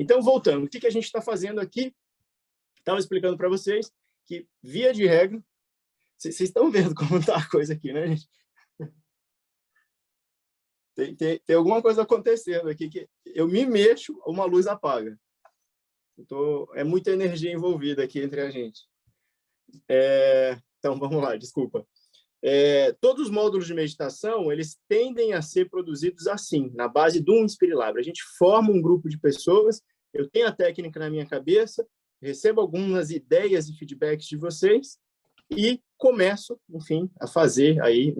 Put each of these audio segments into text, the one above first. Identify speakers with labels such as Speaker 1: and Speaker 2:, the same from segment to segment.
Speaker 1: Então, voltando, o que a gente está fazendo aqui? Estava explicando para vocês que, via de regra, vocês estão vendo como está a coisa aqui, né, gente? Tem alguma coisa acontecendo aqui que eu me mexo, uma luz apaga. É muita energia envolvida aqui entre a gente. Então, vamos lá, desculpa. Todos os módulos de meditação, eles tendem a ser produzidos assim, na base de um Inspire-Lab. A gente forma um grupo de pessoas, eu tenho a técnica na minha cabeça, recebo algumas ideias e feedbacks de vocês e começo, enfim, a fazer aí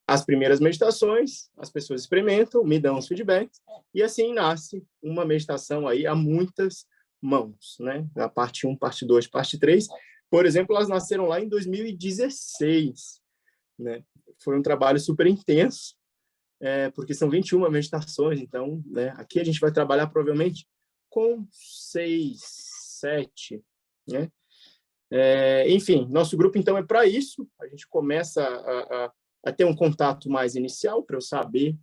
Speaker 1: as primeiras meditações, as pessoas experimentam, me dão os feedbacks, e assim nasce uma meditação aí a muitas mãos, né? A parte 1, parte 2, parte 3. Por exemplo, elas nasceram lá em 2016, né? Foi um trabalho super intenso, porque são 21 meditações, então, né, aqui a gente vai trabalhar provavelmente com 6, 7, né? Enfim, nosso grupo, então, é para isso. A gente começa a ter um contato mais inicial, para eu saber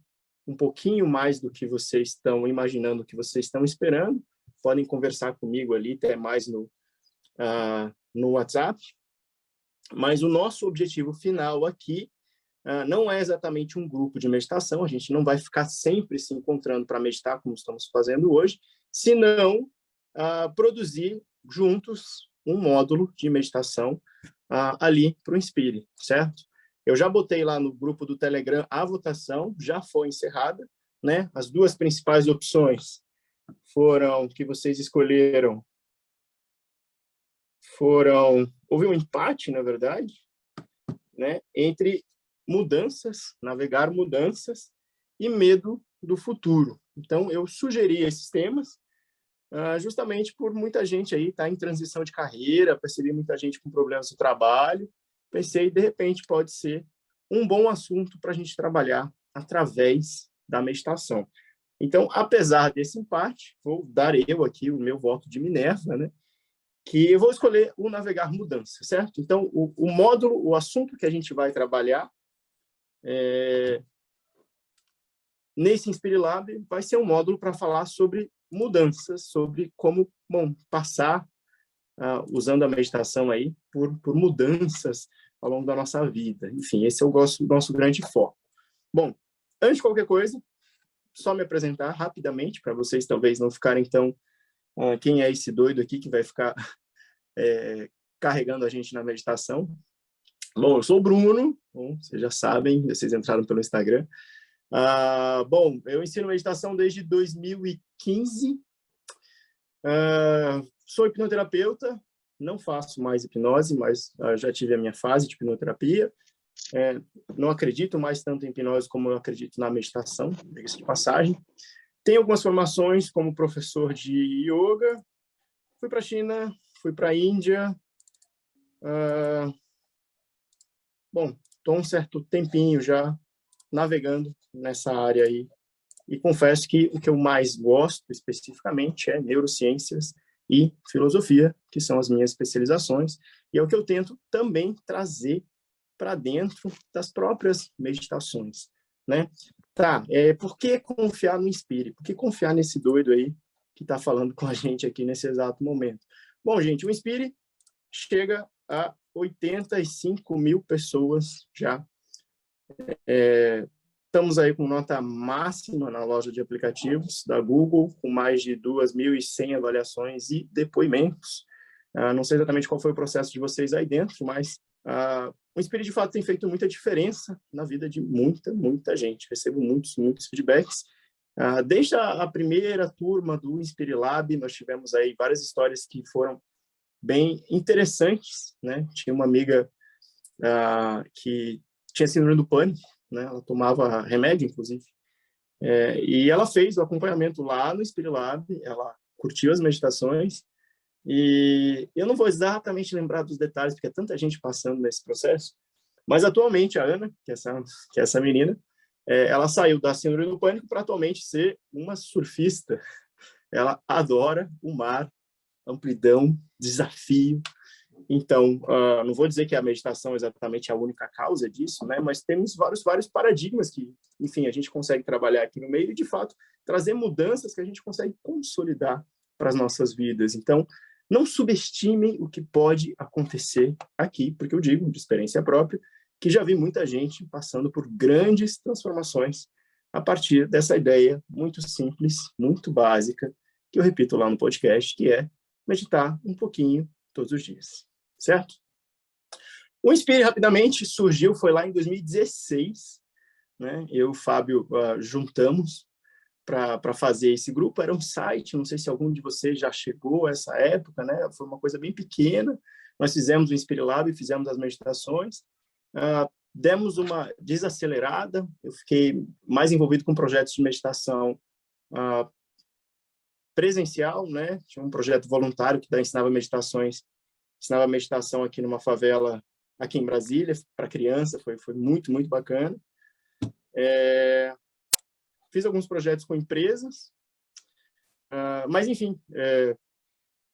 Speaker 1: um pouquinho mais do que vocês estão imaginando, que vocês estão esperando. Podem conversar comigo ali, até mais no WhatsApp. Mas o nosso objetivo final aqui não é exatamente um grupo de meditação, a gente não vai ficar sempre se encontrando para meditar, como estamos fazendo hoje, senão produzir juntos um módulo de meditação ali para o Inspire, certo? Eu já botei lá no grupo do Telegram a votação, já foi encerrada, né? As duas principais opções foram que vocês escolheram, houve um empate, na verdade, né? Entre navegar mudanças e medo do futuro. Então, eu sugeri esses temas, justamente por muita gente aí estar em transição de carreira, percebi muita gente com problemas no trabalho, pensei, de repente, pode ser um bom assunto para a gente trabalhar através da meditação. Então, apesar desse empate, vou dar eu aqui o meu voto de Minerva, né? Que eu vou escolher o navegar mudança, certo? Então, o módulo, o assunto que a gente vai trabalhar nesse Inspire Lab vai ser um módulo para falar sobre mudanças, sobre como, passar usando a meditação aí por mudanças ao longo da nossa vida. Enfim, esse é o nosso grande foco. Bom, antes de qualquer coisa, só me apresentar rapidamente, para vocês talvez não ficarem tão... quem é esse doido aqui que vai ficar carregando a gente na meditação? Bom, eu sou o Bruno, vocês já sabem, vocês entraram pelo Instagram. Bom, eu ensino meditação desde 2015. Sou hipnoterapeuta, não faço mais hipnose, mas já tive a minha fase de hipnoterapia. Não acredito mais tanto em hipnose como eu acredito na meditação, diga-se de passagem. Tenho algumas formações como professor de yoga. Fui para a China, fui para a Índia. Bom, estou um certo tempinho já navegando nessa área aí. E confesso que o que eu mais gosto, especificamente, é neurociências e filosofia, que são as minhas especializações, e é o que eu tento também trazer para dentro das próprias meditações, né? Tá, por que confiar no Inspire? Por que confiar nesse doido aí que está falando com a gente aqui nesse exato momento? Bom, gente, o Inspire chega a 85 mil pessoas já. Estamos aí com nota máxima na loja de aplicativos da Google, com mais de 2.100 avaliações e depoimentos. Não sei exatamente qual foi o processo de vocês aí dentro, mas o Inspire, de fato, tem feito muita diferença na vida de muita gente. Recebo muitos feedbacks. Desde a primeira turma do Inspire Lab, nós tivemos aí várias histórias que foram bem interessantes, né? Tinha uma amiga que tinha síndrome do pânico, né? Ela tomava remédio, inclusive, e ela fez o acompanhamento lá no Inspire Lab, ela curtiu as meditações, e eu não vou exatamente lembrar dos detalhes, porque é tanta gente passando nesse processo, mas atualmente a Ana, que é essa menina, ela saiu da síndrome do pânico para atualmente ser uma surfista. Ela adora o mar, amplidão, desafio, Então, não vou dizer que a meditação é exatamente a única causa disso, né? Mas temos vários paradigmas que, enfim, a gente consegue trabalhar aqui no meio e, de fato, trazer mudanças que a gente consegue consolidar para as nossas vidas. Então, não subestimem o que pode acontecer aqui, porque eu digo, de experiência própria, que já vi muita gente passando por grandes transformações a partir dessa ideia muito simples, muito básica, que eu repito lá no podcast, que é meditar um pouquinho todos os dias. Certo? O Inspire, rapidamente, surgiu, foi lá em 2016, né? Eu e o Fábio juntamos para fazer esse grupo. Era um site, não sei se algum de vocês já chegou a essa época, né? Foi uma coisa bem pequena. Nós fizemos o Inspire Lab, fizemos as meditações, demos uma desacelerada, eu fiquei mais envolvido com projetos de meditação presencial, né? Tinha um projeto voluntário que ensinava meditação aqui numa favela, aqui em Brasília, para criança, foi muito, muito bacana. Fiz alguns projetos com empresas, mas, enfim,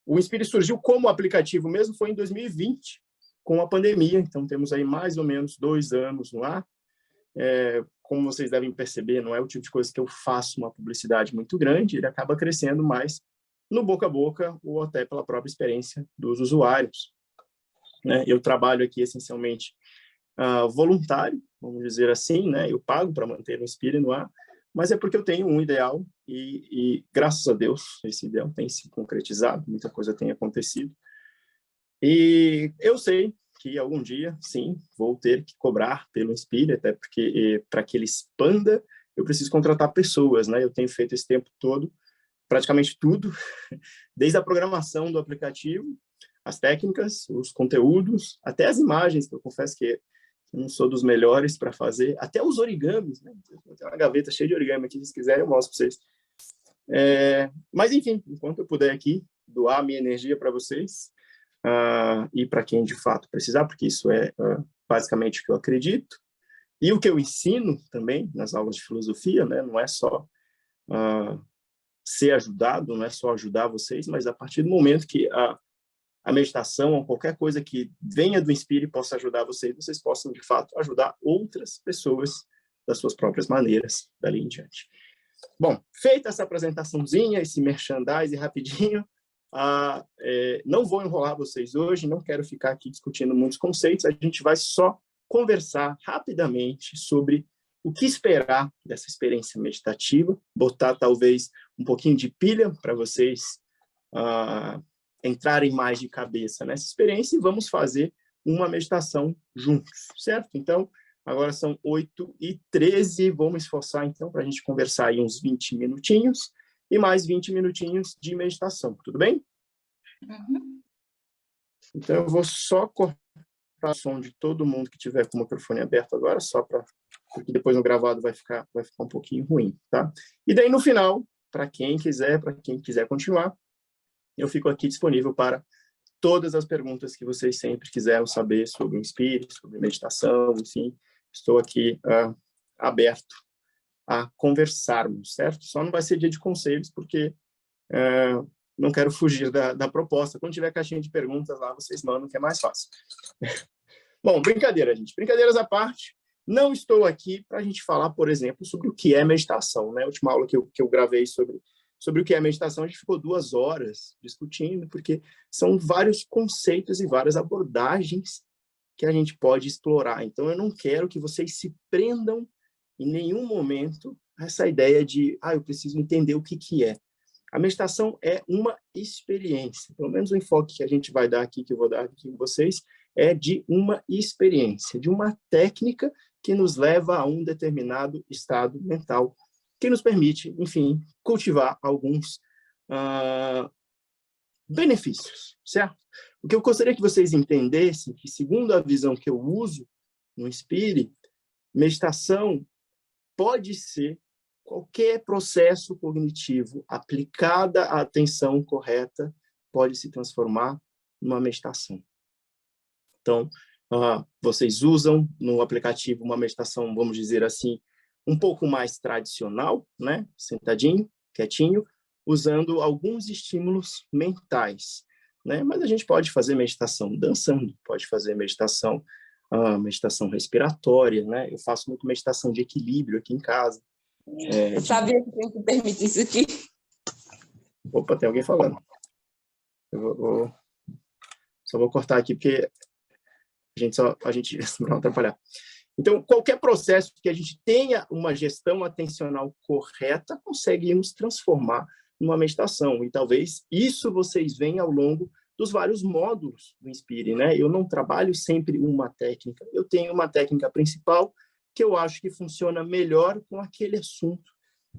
Speaker 1: o Inspire surgiu como aplicativo mesmo, foi em 2020, com a pandemia, então temos aí mais ou menos 2 anos no ar. Como vocês devem perceber, não é o tipo de coisa que eu faço uma publicidade muito grande, ele acaba crescendo mais no boca a boca ou até pela própria experiência dos usuários. Né? Eu trabalho aqui essencialmente voluntário, vamos dizer assim, né? Eu pago para manter o Inspire no ar, mas é porque eu tenho um ideal e graças a Deus esse ideal tem se concretizado, muita coisa tem acontecido. E eu sei que algum dia, sim, vou ter que cobrar pelo Inspire, até porque para que ele expanda, eu preciso contratar pessoas, né? Eu tenho feito esse tempo todo praticamente tudo, desde a programação do aplicativo, as técnicas, os conteúdos, até as imagens, que eu confesso que não sou dos melhores para fazer, até os origamis, né? Tem uma gaveta cheia de origami aqui, se vocês quiserem eu mostro para vocês. Mas, enfim, enquanto eu puder aqui doar minha energia para vocês, e para quem de fato precisar, porque isso é basicamente o que eu acredito, e o que eu ensino também nas aulas de filosofia, né? Não é só ser ajudado, não é só ajudar vocês, mas a partir do momento que a meditação ou qualquer coisa que venha do Inspire possa ajudar vocês, vocês possam, de fato, ajudar outras pessoas das suas próprias maneiras, dali em diante. Bom, feita essa apresentaçãozinha, esse merchandising rapidinho, não vou enrolar vocês hoje, não quero ficar aqui discutindo muitos conceitos, a gente vai só conversar rapidamente sobre o que esperar dessa experiência meditativa, botar talvez um pouquinho de pilha para vocês entrarem mais de cabeça nessa experiência e vamos fazer uma meditação juntos, certo? Então, agora são 8h13, vou me esforçar então para a gente conversar aí uns 20 minutinhos e mais 20 minutinhos de meditação, tudo bem?
Speaker 2: Uhum.
Speaker 1: Então, eu vou só cortar o som de todo mundo que tiver com o microfone aberto agora, só para porque depois no gravado vai ficar um pouquinho ruim, tá? E daí, no final, para quem quiser continuar, eu fico aqui disponível para todas as perguntas que vocês sempre quiserem saber sobre o Inspire, sobre meditação, enfim, estou aqui aberto a conversarmos, certo? Só não vai ser dia de conselhos, porque não quero fugir da proposta. Quando tiver caixinha de perguntas lá, vocês mandam, que é mais fácil. Bom, brincadeira, gente. Brincadeiras à parte, não estou aqui para a gente falar, por exemplo, sobre o que é meditação, né? A última aula que eu gravei sobre o que é meditação, a gente ficou 2 horas discutindo, porque são vários conceitos e várias abordagens que a gente pode explorar. Então, eu não quero que vocês se prendam em nenhum momento a essa ideia de, eu preciso entender o que é. A meditação é uma experiência, pelo menos o enfoque que a gente vai dar aqui, que eu vou dar aqui com vocês, é de uma experiência, de uma técnica que nos leva a um determinado estado mental, que nos permite, enfim, cultivar alguns benefícios, certo? O que eu gostaria que vocês entendessem, que segundo a visão que eu uso no Inspire, meditação pode ser qualquer processo cognitivo aplicada à atenção correta, pode se transformar numa meditação. Então, vocês usam no aplicativo uma meditação, vamos dizer assim, um pouco mais tradicional, né? Sentadinho, quietinho, usando alguns estímulos mentais. né? Mas a gente pode fazer meditação dançando, pode fazer meditação, meditação respiratória, né? Eu faço muito meditação de equilíbrio aqui em casa.
Speaker 2: Sabia que tem que permitir isso aqui?
Speaker 1: Opa, tem alguém falando. Só vou cortar aqui, porque a gente não vai atrapalhar. Então, qualquer processo que a gente tenha uma gestão atencional correta consegue nos transformar numa meditação. E talvez isso vocês venham ao longo dos vários módulos do Inspire, né? Eu não trabalho sempre uma técnica. Eu tenho uma técnica principal que eu acho que funciona melhor com aquele assunto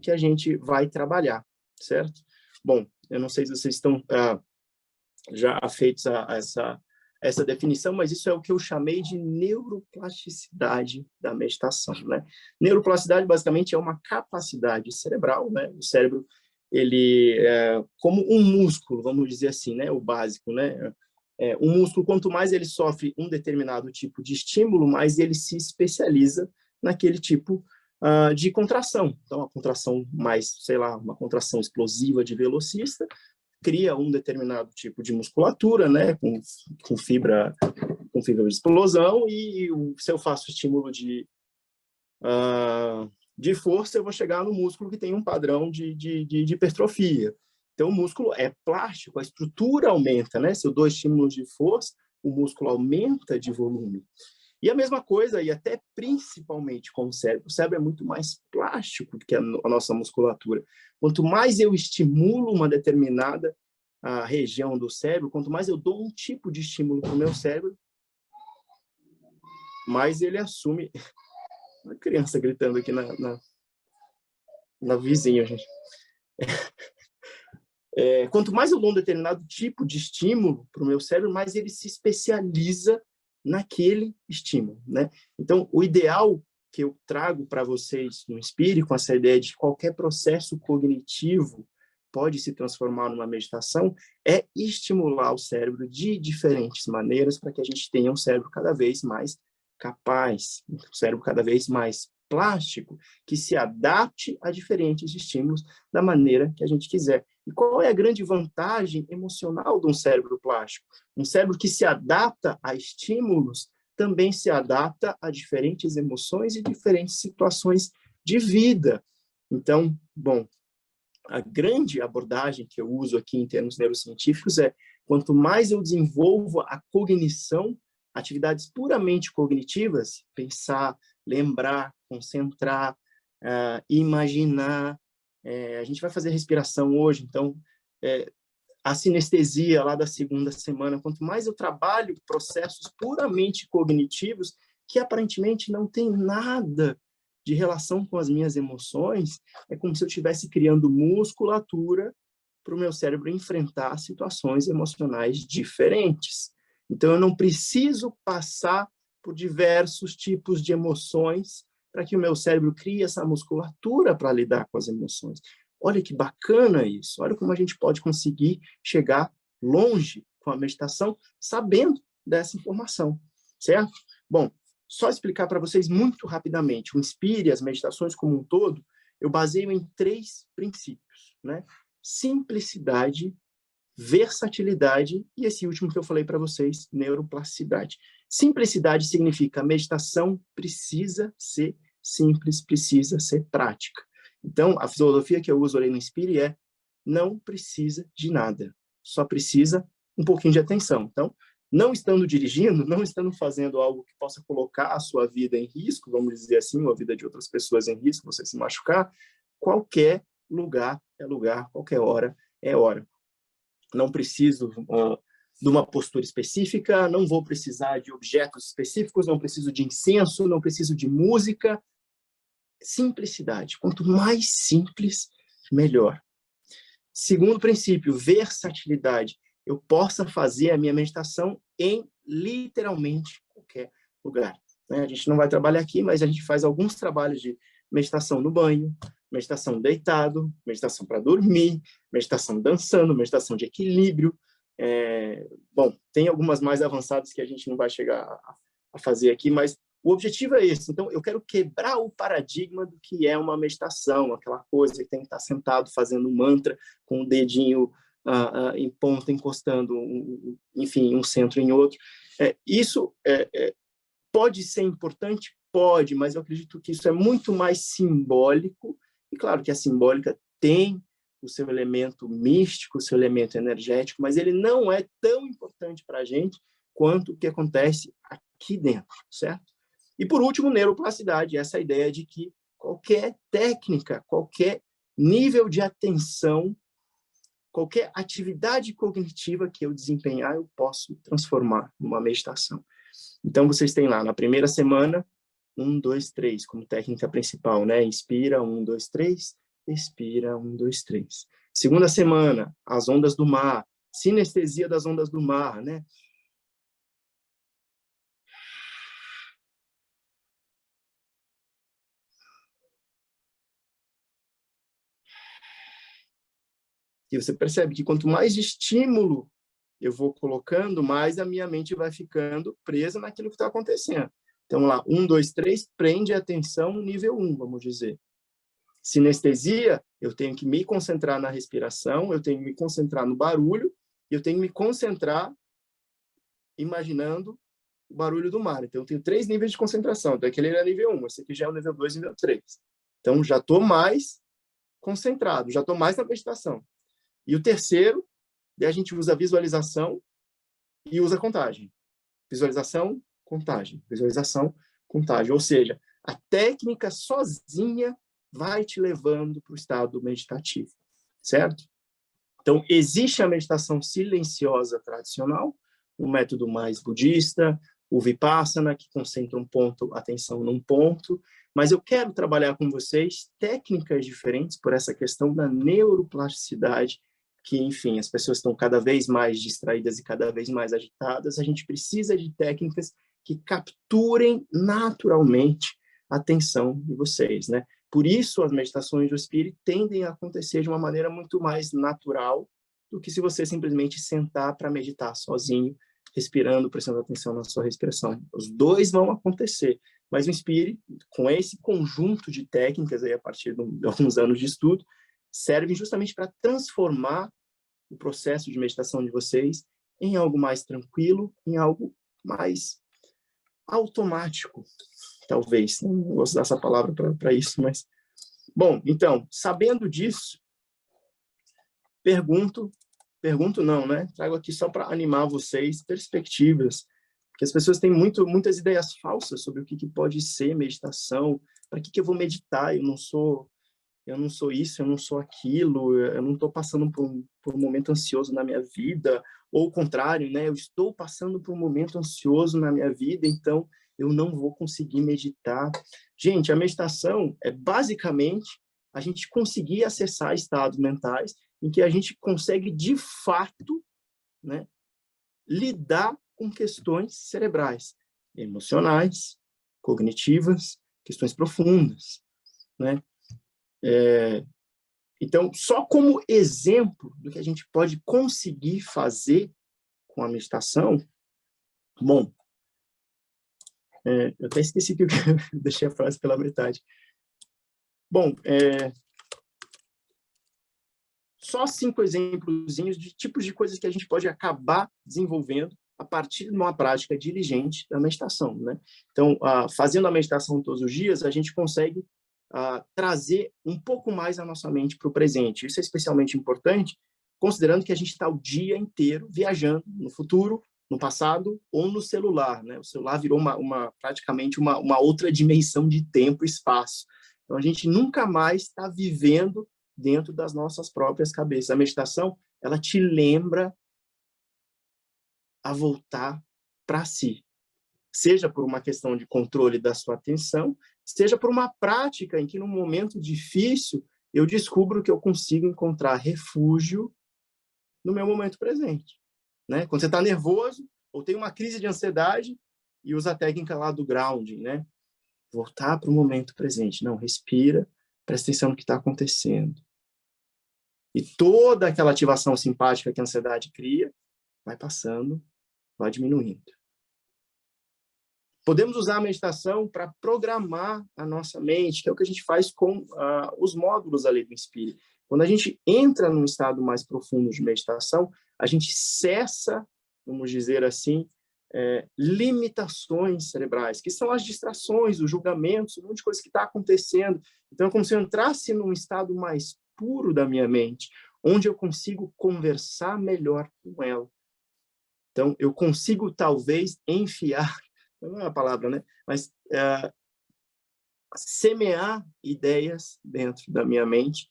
Speaker 1: que a gente vai trabalhar, certo? Bom, eu não sei se vocês estão já afeitos a essa definição, mas isso é o que eu chamei de neuroplasticidade da meditação, né? Neuroplasticidade, basicamente, é uma capacidade cerebral, né? O cérebro, ele é como um músculo, vamos dizer assim, né? O básico, né? Um músculo, quanto mais ele sofre um determinado tipo de estímulo, mais ele se especializa naquele tipo de contração. Então, a contração mais, sei lá, uma contração explosiva de velocista, cria um determinado tipo de musculatura, né, com fibra de explosão, e se eu faço estímulo de força, eu vou chegar no músculo que tem um padrão de hipertrofia. Então, o músculo é plástico, a estrutura aumenta, né? Se eu dou estímulos de força, o músculo aumenta de volume. E a mesma coisa, e até principalmente com o cérebro é muito mais plástico do que a nossa musculatura. Quanto mais eu estimulo uma determinada região do cérebro, quanto mais eu dou um tipo de estímulo para o meu cérebro, mais ele assume... Uma criança gritando aqui na vizinha, gente. Quanto mais eu dou um determinado tipo de estímulo para o meu cérebro, mais ele se especializa naquele estímulo, né? Então, o ideal que eu trago para vocês no Inspire, com essa ideia de que qualquer processo cognitivo pode se transformar numa meditação, é estimular o cérebro de diferentes maneiras para que a gente tenha um cérebro cada vez mais capaz, um cérebro cada vez mais plástico, que se adapte a diferentes estímulos da maneira que a gente quiser. E qual é a grande vantagem emocional de um cérebro plástico? Um cérebro que se adapta a estímulos também se adapta a diferentes emoções e diferentes situações de vida. Então, bom, a grande abordagem que eu uso aqui em termos neurocientíficos é quanto mais eu desenvolvo a cognição, atividades puramente cognitivas, pensar, lembrar, concentrar, imaginar. A gente vai fazer respiração hoje, então, a sinestesia lá da segunda semana, quanto mais eu trabalho processos puramente cognitivos, que aparentemente não tem nada de relação com as minhas emoções, é como se eu estivesse criando musculatura para o meu cérebro enfrentar situações emocionais diferentes. Então, eu não preciso passar por diversos tipos de emoções para que o meu cérebro crie essa musculatura para lidar com as emoções. Olha que bacana isso. Olha como a gente pode conseguir chegar longe com a meditação sabendo dessa informação, certo? Bom, só explicar para vocês muito rapidamente. O Inspire, as meditações como um todo, eu baseio em 3 princípios, né? Simplicidade, versatilidade e esse último que eu falei para vocês, neuroplasticidade. Simplicidade significa a meditação precisa ser simples, precisa ser prática. Então, a filosofia que eu uso ali no Inspire é não precisa de nada, só precisa um pouquinho de atenção. Então, não estando dirigindo, não estando fazendo algo que possa colocar a sua vida em risco, vamos dizer assim, ou a vida de outras pessoas em risco, você se machucar, qualquer lugar é lugar, qualquer hora é hora. Não preciso de uma postura específica, não vou precisar de objetos específicos, não preciso de incenso, não preciso de música. Simplicidade. Quanto mais simples, melhor. Segundo princípio, versatilidade. Eu possa fazer a minha meditação em literalmente qualquer lugar. A gente não vai trabalhar aqui, mas a gente faz alguns trabalhos de meditação no banho, meditação deitado, meditação para dormir, meditação dançando, meditação de equilíbrio. Bom, tem algumas mais avançadas que a gente não vai chegar a fazer aqui, mas o objetivo é esse. Então, eu quero quebrar o paradigma do que é uma meditação, aquela coisa que tem que estar sentado fazendo um mantra com o dedinho em ponta, encostando, enfim, um centro em outro. Isso pode ser importante? Pode, mas eu acredito que isso é muito mais simbólico, e claro que a simbólica tem o seu elemento místico, o seu elemento energético, mas ele não é tão importante para a gente quanto o que acontece aqui dentro, certo? E, por último, neuroplasticidade, essa ideia de que qualquer técnica, qualquer nível de atenção, qualquer atividade cognitiva que eu desempenhar, eu posso transformar numa meditação. Então, vocês têm lá, na primeira semana, 1, 2, 3, como técnica principal, né? Inspira, 1, 2, 3, expira, 1, 2, 3. Segunda semana, as ondas do mar, sinestesia das ondas do mar, né? E você percebe que quanto mais estímulo eu vou colocando, mais a minha mente vai ficando presa naquilo que está acontecendo. Então, lá, 1, 2, 3, prende a atenção nível 1, vamos dizer. Sinestesia, eu tenho que me concentrar na respiração, eu tenho que me concentrar no barulho, e eu tenho que me concentrar imaginando o barulho do mar. Então, eu tenho 3 níveis de concentração. Então, aquele é nível 1, esse aqui já é o nível 2 e nível 3. Então, já estou mais concentrado, já estou mais na meditação. E o terceiro, a gente usa visualização e usa contagem. Visualização, contagem. Visualização, contagem. Ou seja, a técnica sozinha vai te levando para o estado meditativo, certo? Então, existe a meditação silenciosa tradicional, um método mais budista, o Vipassana, que concentra atenção num ponto, mas eu quero trabalhar com vocês técnicas diferentes por essa questão da neuroplasticidade, que, enfim, as pessoas estão cada vez mais distraídas e cada vez mais agitadas. A gente precisa de técnicas que capturem naturalmente a atenção de vocês, né? Por isso, as meditações do Espírito tendem a acontecer de uma maneira muito mais natural do que se você simplesmente sentar para meditar sozinho, respirando, prestando atenção na sua respiração. Os dois vão acontecer, mas o Espírito, com esse conjunto de técnicas, aí, a partir de alguns anos de estudo, servem justamente para transformar o processo de meditação de vocês em algo mais tranquilo, em algo mais automático, talvez. Não vou usar essa palavra para isso, mas... Bom, então, sabendo disso, pergunto não, né? Trago aqui só para animar vocês, perspectivas, porque as pessoas têm muitas ideias falsas sobre o que pode ser meditação, para que eu vou meditar, eu não sou isso, eu não sou aquilo, eu não estou passando por um momento ansioso na minha vida, ou o contrário, né? Eu estou passando por um momento ansioso na minha vida, então eu não vou conseguir meditar. Gente, a meditação é basicamente a gente conseguir acessar estados mentais em que a gente consegue, de fato, né, lidar com questões cerebrais, emocionais, cognitivas, questões profundas, né? Então, só como exemplo do que a gente pode conseguir fazer com a meditação, bom, eu até esqueci que eu deixei a frase pela metade. Bom, só 5 exemplozinhos de tipos de coisas que a gente pode acabar desenvolvendo a partir de uma prática diligente da meditação, né? Então, fazendo a meditação todos os dias, a gente consegue trazer um pouco mais a nossa mente para o presente. Isso é especialmente importante, considerando que a gente está o dia inteiro viajando no futuro, no passado ou no celular, né? O celular virou praticamente uma outra dimensão de tempo e espaço. Então, a gente nunca mais está vivendo dentro das nossas próprias cabeças. A meditação, ela te lembra a voltar para si. Seja por uma questão de controle da sua atenção, seja por uma prática em que, num momento difícil, eu descubro que eu consigo encontrar refúgio no meu momento presente, né? Quando você está nervoso ou tem uma crise de ansiedade e usa a técnica lá do grounding, né? Voltar para o momento presente. Não, respira, presta atenção no que está acontecendo. E toda aquela ativação simpática que a ansiedade cria vai passando, vai diminuindo. Podemos usar a meditação para programar a nossa mente, que é o que a gente faz com os módulos ali do Inspire. Quando a gente entra num estado mais profundo de meditação, a gente cessa, vamos dizer assim, limitações cerebrais, que são as distrações, os julgamentos, um monte de coisa que está acontecendo. Então, é como se eu entrasse num estado mais puro da minha mente, onde eu consigo conversar melhor com ela. Então, eu consigo, talvez, enfiar, não é a palavra, né? Mas semear ideias dentro da minha mente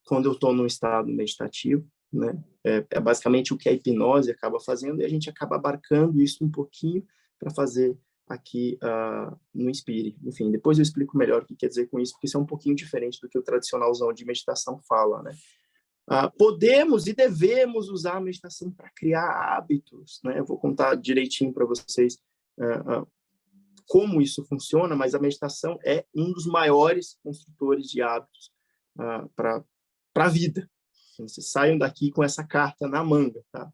Speaker 1: quando eu estou num estado meditativo, né? É basicamente o que a hipnose acaba fazendo, e a gente acaba abarcando isso um pouquinho para fazer aqui no Inspire. Enfim, depois eu explico melhor o que quer dizer com isso, porque isso é um pouquinho diferente do que o tradicionalzão de meditação fala, né? Podemos e devemos usar a meditação para criar hábitos, né? Eu vou contar direitinho para vocês como isso funciona, mas a meditação é um dos maiores construtores de hábitos para a vida. Então, vocês saiam daqui com essa carta na manga, tá?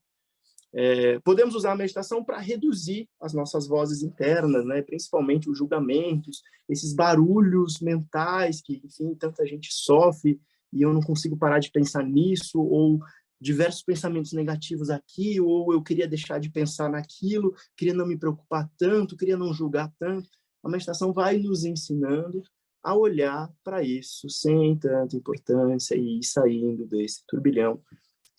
Speaker 1: Podemos usar a meditação para reduzir as nossas vozes internas, né? Principalmente os julgamentos, esses barulhos mentais que, enfim, tanta gente sofre e eu não consigo parar de pensar nisso, ou diversos pensamentos negativos aqui, ou eu queria deixar de pensar naquilo, queria não me preocupar tanto, queria não julgar tanto. A meditação vai nos ensinando a olhar para isso sem tanta importância e ir saindo desse turbilhão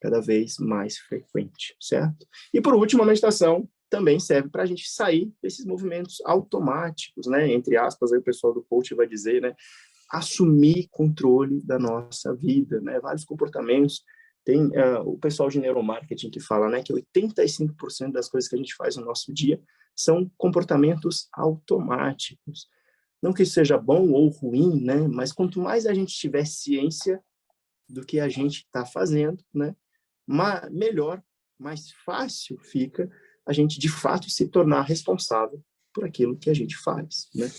Speaker 1: cada vez mais frequente, certo? E, por último, a meditação também serve para a gente sair desses movimentos automáticos, né? Entre aspas, aí o pessoal do coach vai dizer, né? Assumir controle da nossa vida, né? Vários comportamentos. Tem o pessoal de neuromarketing que fala, né, que 85% das coisas que a gente faz no nosso dia são comportamentos automáticos. Não que isso seja bom ou ruim, né? Mas quanto mais a gente tiver ciência do que a gente está fazendo, né? Melhor, mais fácil fica a gente, de fato, se tornar responsável por aquilo que a gente faz, né?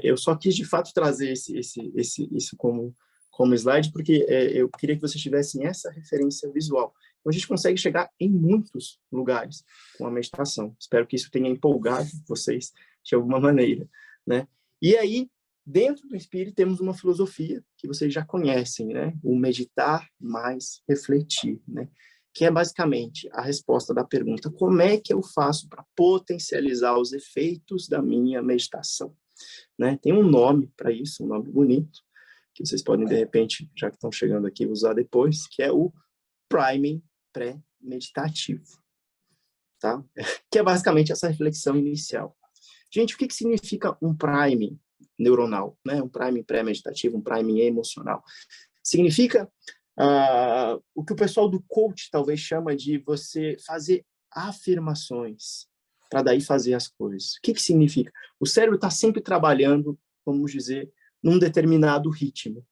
Speaker 1: Eu só quis, de fato, trazer isso como slide, porque eu queria que vocês tivessem essa referência visual. Então, a gente consegue chegar em muitos lugares com a meditação. Espero que isso tenha empolgado vocês de alguma maneira, né? E aí, dentro do Inspire, temos uma filosofia que vocês já conhecem, né? O meditar mais refletir, né? Que é basicamente a resposta da pergunta: como é que eu faço para potencializar os efeitos da minha meditação? Né? Tem um nome para isso, um nome bonito, que vocês podem, de repente, já que estão chegando aqui, usar depois, que é o priming pré-meditativo, tá? Que é basicamente essa reflexão inicial. Gente, o que significa um priming neuronal, né? Um priming pré-meditativo, um priming emocional? Significa o que o pessoal do coach talvez chama de você fazer afirmações para daí fazer as coisas. O que significa? O cérebro está sempre trabalhando, vamos dizer, num determinado ritmo.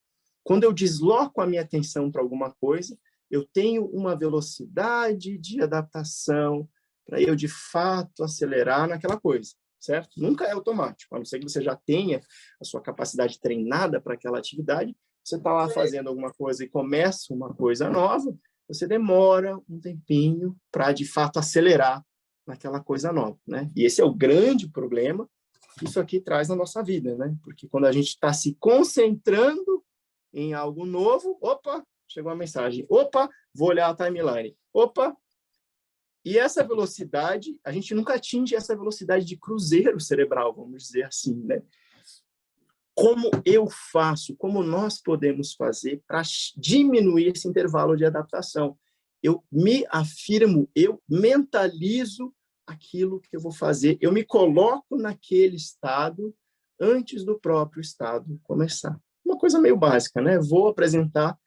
Speaker 1: Quando eu desloco a minha atenção para alguma coisa, eu tenho uma velocidade de adaptação para eu, de fato, acelerar naquela coisa, certo? Nunca é automático, a não ser que você já tenha a sua capacidade treinada para aquela atividade. Você está lá fazendo alguma coisa e começa uma coisa nova, você demora um tempinho para, de fato, acelerar naquela coisa nova, né? E esse é o grande problema que isso aqui traz na nossa vida, né? Porque quando a gente está se concentrando em algo novo, opa, chegou uma mensagem, opa, vou olhar a timeline, opa, e essa velocidade, a gente nunca atinge essa velocidade de cruzeiro cerebral, vamos dizer assim, né? Como eu faço, como nós podemos fazer para diminuir esse intervalo de adaptação? Eu me afirmo, eu mentalizo aquilo que eu vou fazer, eu me coloco naquele estado antes do próprio estado começar. Uma coisa meio básica, né? Vou apresentar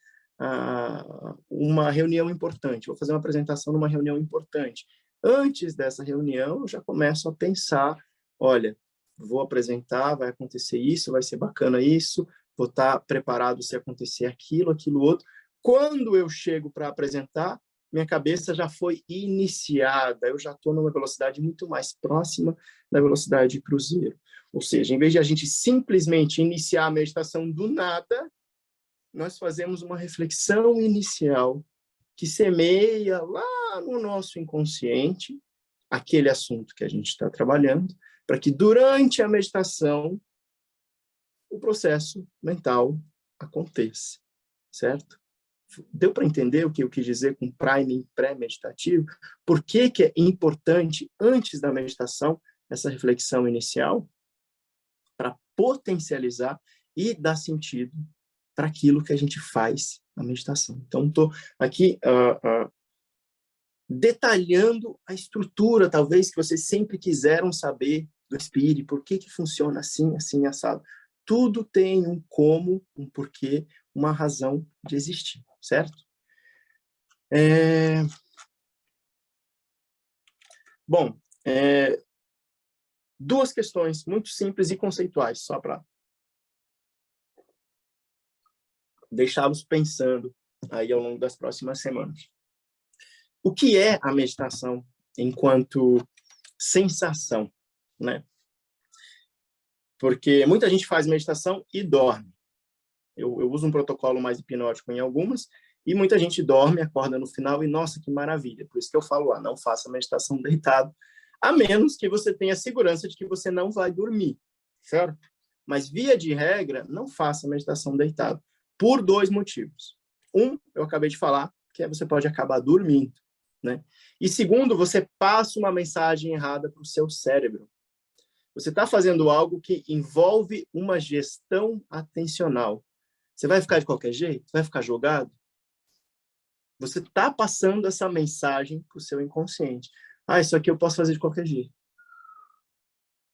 Speaker 1: uma reunião importante, vou fazer uma apresentação numa reunião importante. Antes dessa reunião, eu já começo a pensar, olha, vou apresentar, vai acontecer isso, vai ser bacana isso, vou estar preparado se acontecer aquilo, aquilo outro. Quando eu chego para apresentar, minha cabeça já foi iniciada, eu já estou numa velocidade muito mais próxima da velocidade de cruzeiro. Ou seja, em vez de a gente simplesmente iniciar a meditação do nada, nós fazemos uma reflexão inicial que semeia lá no nosso inconsciente aquele assunto que a gente está trabalhando, para que durante a meditação o processo mental aconteça. certo? Deu para entender o que eu quis dizer com priming pré-meditativo? Por que que é importante, antes da meditação, essa reflexão inicial? Para potencializar e dar sentido para aquilo que a gente faz na meditação. Então, estou aqui detalhando a estrutura, talvez, que vocês sempre quiseram saber do Spirit, por que que funciona assim, assim, assado. Tudo tem um como, um porquê, uma razão de existir, certo? Bom, duas questões muito simples e conceituais, só para deixá-los pensando aí ao longo das próximas semanas. O que é a meditação enquanto sensação, né? Porque muita gente faz meditação e dorme. Eu uso um protocolo mais hipnótico em algumas, e muita gente dorme, acorda no final e, nossa, que maravilha. Por isso que eu falo lá, não faça meditação deitado, a menos que você tenha segurança de que você não vai dormir, certo? Mas, via de regra, não faça meditação deitado, por dois motivos. Um, eu acabei de falar, que é você pode acabar dormindo, né? E segundo, você passa uma mensagem errada para o seu cérebro. Você está fazendo algo que envolve uma gestão atencional. Você vai ficar de qualquer jeito? Vai ficar jogado? Você está passando essa mensagem para o seu inconsciente. Ah, isso aqui eu posso fazer de qualquer jeito.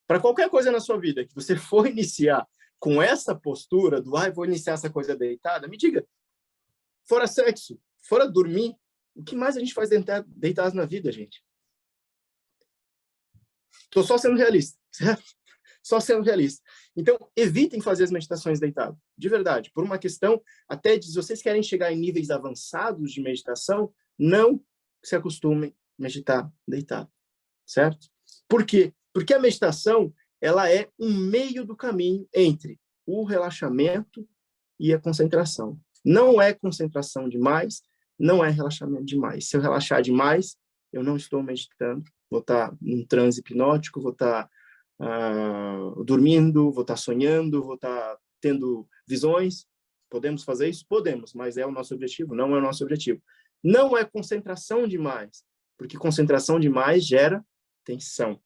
Speaker 1: Para qualquer coisa na sua vida que você for iniciar com essa postura do, vou iniciar essa coisa deitada, me diga, fora sexo, fora dormir, o que mais a gente faz deitados na vida, gente? Estou só sendo realista, certo? Só sendo realista. Então, evitem fazer as meditações deitados, de verdade. Por uma questão, até de, se vocês querem chegar em níveis avançados de meditação, não se acostumem a meditar deitado, certo? Por quê? Porque a meditação, ela é um meio do caminho entre o relaxamento e a concentração. Não é concentração demais, não é relaxamento demais. Se eu relaxar demais, eu não estou meditando, vou estar num transe hipnótico, vou estar dormindo, vou estar sonhando, vou estar tendo visões. Podemos fazer isso? Podemos, mas é o nosso objetivo? Não é o nosso objetivo. Não é concentração demais, porque concentração demais gera tensão.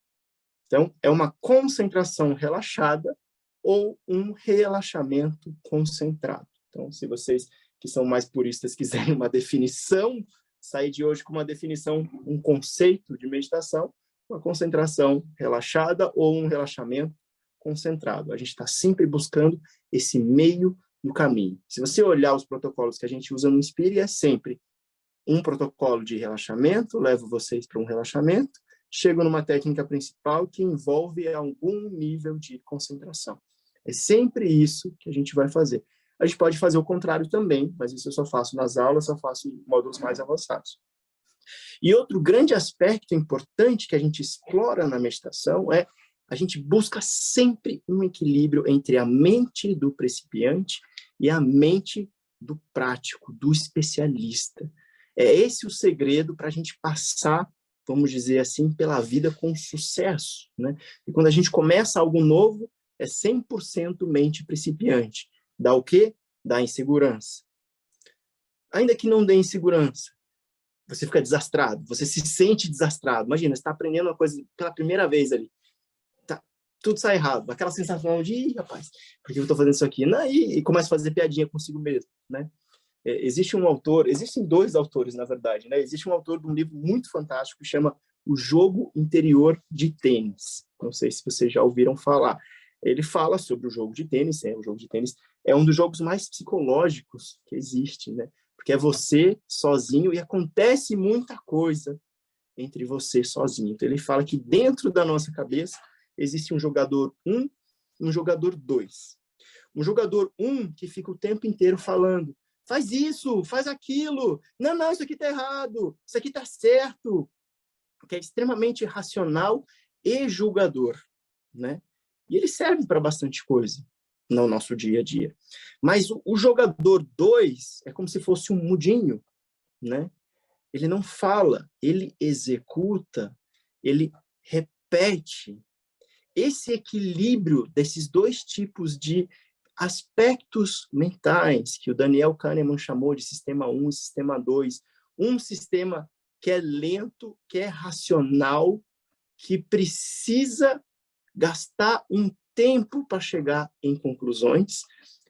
Speaker 1: Então, é uma concentração relaxada ou um relaxamento concentrado. Então, se vocês que são mais puristas quiserem uma definição, sair de hoje com uma definição, um conceito de meditação, uma concentração relaxada ou um relaxamento concentrado. A gente está sempre buscando esse meio do caminho. Se você olhar os protocolos que a gente usa no Inspire, é sempre um protocolo de relaxamento, levo vocês para um relaxamento, chego numa técnica principal que envolve algum nível de concentração. É sempre isso que a gente vai fazer. A gente pode fazer o contrário também, mas isso eu só faço nas aulas, só faço em módulos mais avançados. E outro grande aspecto importante que a gente explora na meditação é a gente busca sempre um equilíbrio entre a mente do principiante e a mente do prático, do especialista. É esse o segredo para a gente passar, vamos dizer assim, pela vida com sucesso, né? E quando a gente começa algo novo, é 100% mente principiante. Dá o quê? Dá insegurança. Ainda que não dê insegurança, você fica desastrado, você se sente desastrado. Imagina, você está aprendendo uma coisa pela primeira vez ali. Tá, tudo sai errado. Aquela sensação de, rapaz, por que eu estou fazendo isso aqui? Não, e começa a fazer piadinha consigo mesmo, né? Existe um autor, existem dois autores, na verdade, né? Existe um autor de um livro muito fantástico que chama O Jogo Interior de Tênis. Não sei se vocês já ouviram falar. Ele fala sobre o jogo de tênis, o jogo de tênis é um dos jogos mais psicológicos que existe, né? Porque é você sozinho e acontece muita coisa entre você sozinho. Então, ele fala que dentro da nossa cabeça existe um jogador 1 e um jogador 2. Um jogador 1 que fica o tempo inteiro falando, faz isso, faz aquilo, não, isso aqui está errado, isso aqui está certo, que é extremamente racional e julgador, né? E ele serve para bastante coisa no nosso dia a dia. Mas o jogador 2 é como se fosse um mudinho, né? Ele não fala, ele executa, ele repete. Esse equilíbrio desses dois tipos de aspectos mentais, que o Daniel Kahneman chamou de sistema 1 e sistema 2, um sistema que é lento, que é racional, que precisa gastar um tempo para chegar em conclusões,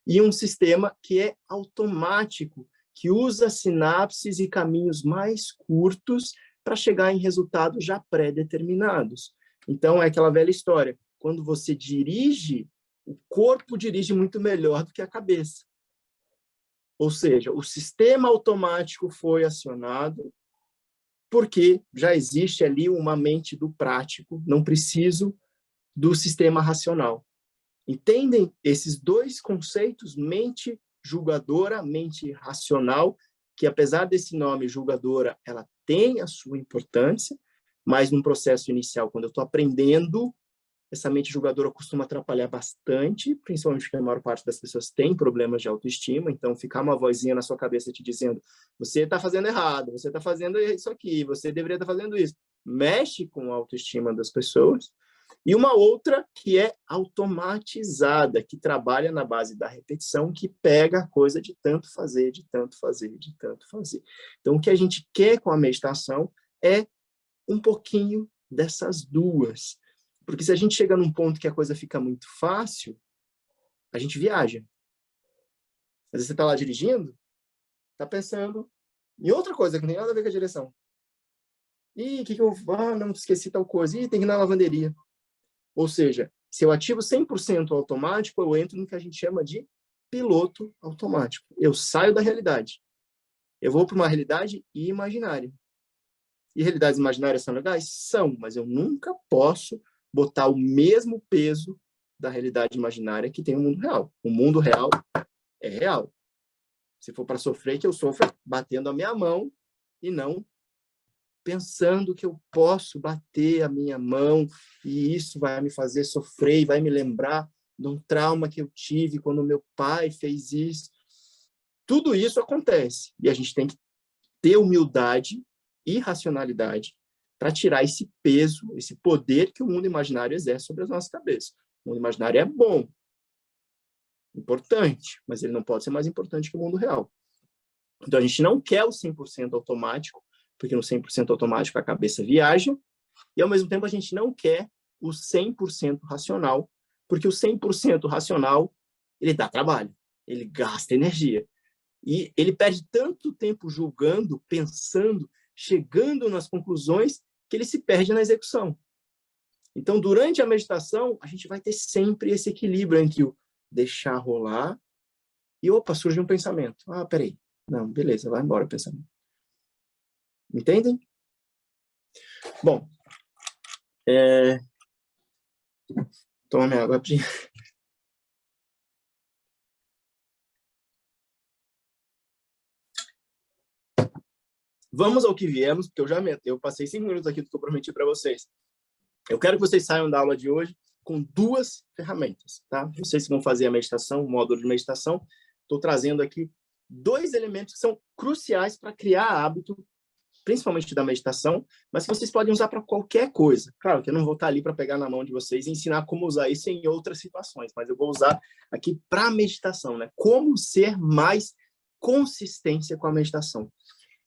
Speaker 1: e um sistema que é automático, que usa sinapses e caminhos mais curtos para chegar em resultados já pré-determinados. Então, é aquela velha história. Quando você dirige, o corpo dirige muito melhor do que a cabeça. Ou seja, o sistema automático foi acionado porque já existe ali uma mente do prático, não preciso do sistema racional. Entendem esses dois conceitos, mente julgadora, mente racional, que apesar desse nome julgadora, ela tem a sua importância, mas num processo inicial, quando eu estou aprendendo, essa mente julgadora costuma atrapalhar bastante, principalmente porque a maior parte das pessoas tem problemas de autoestima, então ficar uma vozinha na sua cabeça te dizendo, você está fazendo errado, você está fazendo isso aqui, você deveria estar fazendo isso, mexe com a autoestima das pessoas. E uma outra que é automatizada, que trabalha na base da repetição, que pega a coisa de tanto fazer, de tanto fazer, de tanto fazer. Então, o que a gente quer com a meditação é um pouquinho dessas duas. Porque se a gente chega num ponto que a coisa fica muito fácil, a gente viaja. Às vezes você está lá dirigindo, está pensando em outra coisa que nem nada a ver com a direção. Ih, o que eu... Ah, não, esqueci tal coisa. Ih, tem que ir na lavanderia. Ou seja, se eu ativo 100% automático, eu entro no que a gente chama de piloto automático. Eu saio da realidade. Eu vou para uma realidade imaginária. E realidades imaginárias são legais? São, mas eu nunca posso botar o mesmo peso da realidade imaginária que tem o mundo real. O mundo real é real. Se for para sofrer, que eu sofra batendo a minha mão e não pensando que eu posso bater a minha mão e isso vai me fazer sofrer e vai me lembrar de um trauma que eu tive quando meu pai fez isso. Tudo isso acontece e a gente tem que ter humildade e racionalidade para tirar esse peso, esse poder que o mundo imaginário exerce sobre as nossas cabeças. O mundo imaginário é bom, importante, mas ele não pode ser mais importante que o mundo real. Então, a gente não quer o 100% automático, porque no 100% automático a cabeça viaja, e ao mesmo tempo a gente não quer o 100% racional, porque o 100% racional, ele dá trabalho, ele gasta energia. E ele perde tanto tempo julgando, pensando, chegando nas conclusões, que ele se perde na execução. Então, durante a meditação, a gente vai ter sempre esse equilíbrio entre o deixar rolar e, opa, surge um pensamento. Ah, peraí. Não, beleza, vai embora o pensamento. Entendem? Bom, toma minha água. Vamos ao que viemos, porque eu passei 5 minutos aqui do que eu prometi para vocês. Eu quero que vocês saiam da aula de hoje com 2 ferramentas, tá? Vocês que vão fazer a meditação, o módulo de meditação, estou trazendo aqui 2 elementos que são cruciais para criar hábito, principalmente da meditação, mas que vocês podem usar para qualquer coisa. Claro que eu não vou estar ali para pegar na mão de vocês e ensinar como usar isso em outras situações, mas eu vou usar aqui para a meditação, né? Como ser mais consistência com a meditação.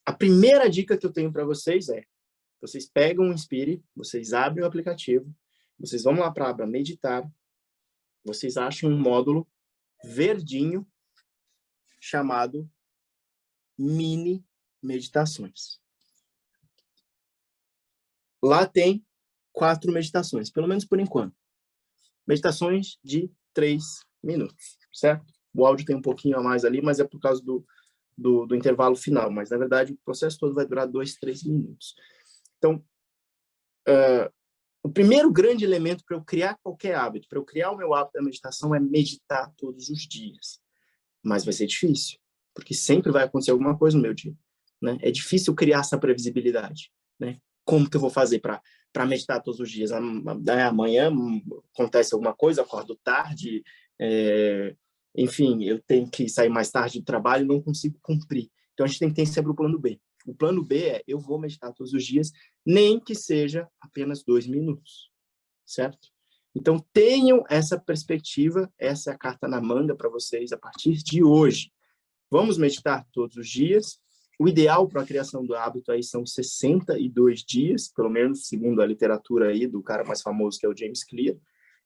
Speaker 1: A primeira dica que eu tenho para vocês é, vocês pegam o Inspire, vocês abrem o aplicativo, vocês vão lá para a aba meditar, vocês acham um módulo verdinho chamado mini meditações. Lá tem 4 meditações, pelo menos por enquanto. Meditações de 3 minutos, certo? O áudio tem um pouquinho a mais ali, mas é por causa do intervalo final. Mas, na verdade, o processo todo vai durar 2, 3 minutos. Então, o primeiro grande elemento para eu criar qualquer hábito, para eu criar o meu hábito da meditação, é meditar todos os dias. Mas vai ser difícil, porque sempre vai acontecer alguma coisa no meu dia, né? É difícil criar essa previsibilidade, né? Como que eu vou fazer para meditar todos os dias? Amanhã acontece alguma coisa, acordo tarde, enfim, eu tenho que sair mais tarde do trabalho, não consigo cumprir. Então, a gente tem que ter sempre o plano B. O plano B é, eu vou meditar todos os dias, nem que seja apenas 2 minutos, certo? Então, tenham essa perspectiva, essa é a carta na manga para vocês a partir de hoje. Vamos meditar todos os dias. O ideal para a criação do hábito aí são 62 dias, pelo menos segundo a literatura aí do cara mais famoso que é o James Clear.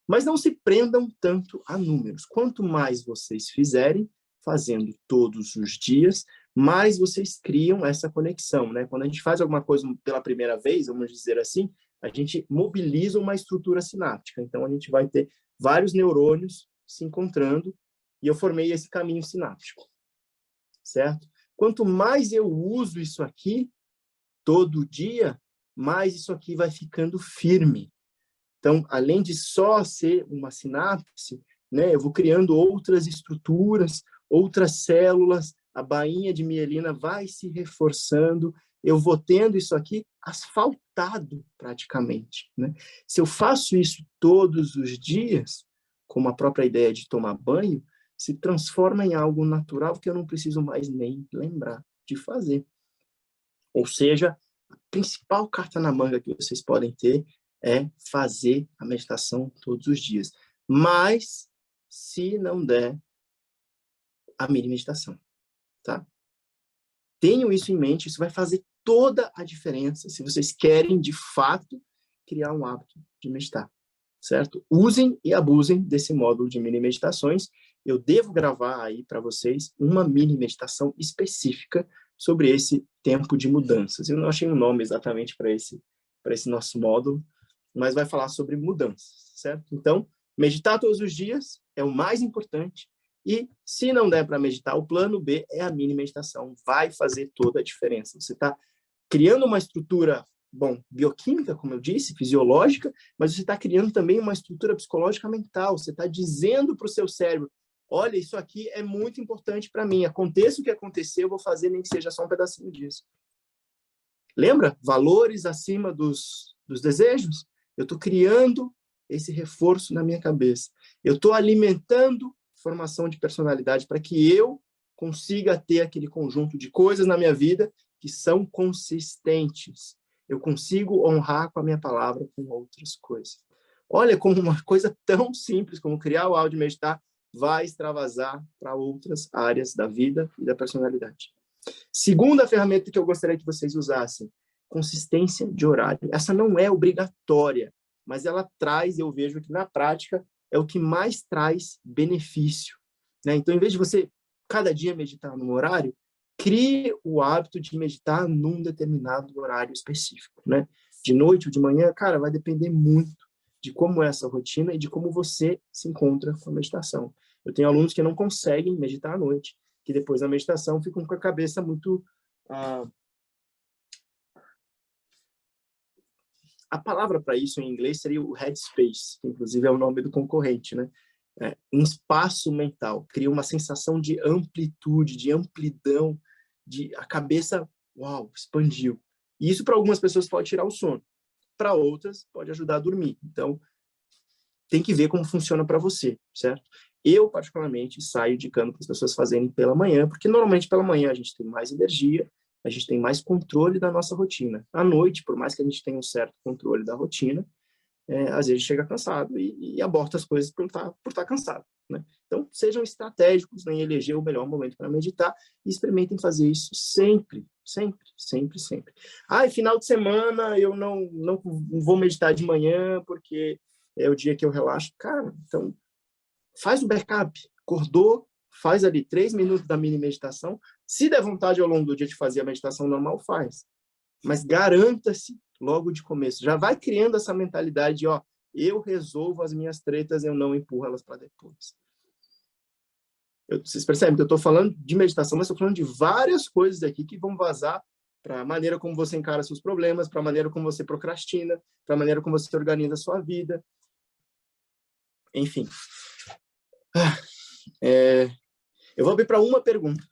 Speaker 1: Mas não se prendam tanto a números. Quanto mais vocês fizerem, fazendo todos os dias, mais vocês criam essa conexão, né? Quando a gente faz alguma coisa pela primeira vez, vamos dizer assim, a gente mobiliza uma estrutura sináptica. Então, a gente vai ter vários neurônios se encontrando e eu formei esse caminho sináptico, certo? Quanto mais eu uso isso aqui, todo dia, mais isso aqui vai ficando firme. Então, além de só ser uma sinapse, né, eu vou criando outras estruturas, outras células, a bainha de mielina vai se reforçando, eu vou tendo isso aqui asfaltado praticamente, né? Se eu faço isso todos os dias, como a própria ideia de tomar banho, se transforma em algo natural que eu não preciso mais nem lembrar de fazer. Ou seja, a principal carta na manga que vocês podem ter é fazer a meditação todos os dias. Mas, se não der, a mini meditação, tá? Tenham isso em mente, isso vai fazer toda a diferença se vocês querem, de fato, criar um hábito de meditar, certo? Usem e abusem desse módulo de mini meditações. Eu devo gravar aí para vocês uma mini meditação específica sobre esse tempo de mudanças. Eu não achei um nome exatamente para esse nosso módulo, mas vai falar sobre mudanças, certo? Então, meditar todos os dias é o mais importante e, se não der para meditar, o plano B é a mini meditação. Vai fazer toda a diferença. Você está criando uma estrutura, bioquímica, como eu disse, fisiológica, mas você está criando também uma estrutura psicológica mental. Você está dizendo para o seu cérebro, olha, isso aqui é muito importante para mim. Aconteça o que acontecer, eu vou fazer nem que seja só um pedacinho disso. Lembra? Valores acima dos desejos? Eu estou criando esse reforço na minha cabeça. Eu estou alimentando formação de personalidade para que eu consiga ter aquele conjunto de coisas na minha vida que são consistentes. Eu consigo honrar com a minha palavra com outras coisas. Olha como uma coisa tão simples como criar o áudio e meditar vai extravasar para outras áreas da vida e da personalidade. Segunda ferramenta que eu gostaria que vocês usassem, consistência de horário. Essa não é obrigatória, mas ela traz, eu vejo que na prática, é o que mais traz benefício, né? Então, em vez de você, cada dia, meditar num horário, crie o hábito de meditar num determinado horário específico, né? De noite ou de manhã, cara, vai depender muito de como é essa rotina e de como você se encontra com a meditação. Eu tenho alunos que não conseguem meditar à noite, que depois da meditação ficam com a cabeça muito... A palavra para isso em inglês seria o headspace, que inclusive é o nome do concorrente, né? Um espaço mental, cria uma sensação de amplitude, de amplidão, de a cabeça, uau, expandiu. E isso para algumas pessoas pode tirar o sono, para outras pode ajudar a dormir. Então, tem que ver como funciona para você, certo? Eu, particularmente, saio indicando para as pessoas fazerem pela manhã, porque normalmente pela manhã a gente tem mais energia, a gente tem mais controle da nossa rotina. À noite, por mais que a gente tenha um certo controle da rotina, às vezes chega cansado e aborta as coisas por estar cansado, né? Então, sejam estratégicos em eleger o melhor momento para meditar e experimentem fazer isso sempre, sempre, sempre, sempre. E final de semana eu não vou meditar de manhã porque é o dia que eu relaxo. Cara, então, faz o backup. Acordou, faz ali 3 minutos da mini meditação. Se der vontade ao longo do dia de fazer a meditação normal, faz. Mas garanta-se logo de começo. Já vai criando essa mentalidade de, eu resolvo as minhas tretas, eu não empurro elas para depois. Vocês percebem que eu estou falando de meditação, mas estou falando de várias coisas aqui que vão vazar para a maneira como você encara seus problemas, para a maneira como você procrastina, para a maneira como você organiza a sua vida. Enfim. Eu vou abrir para uma pergunta.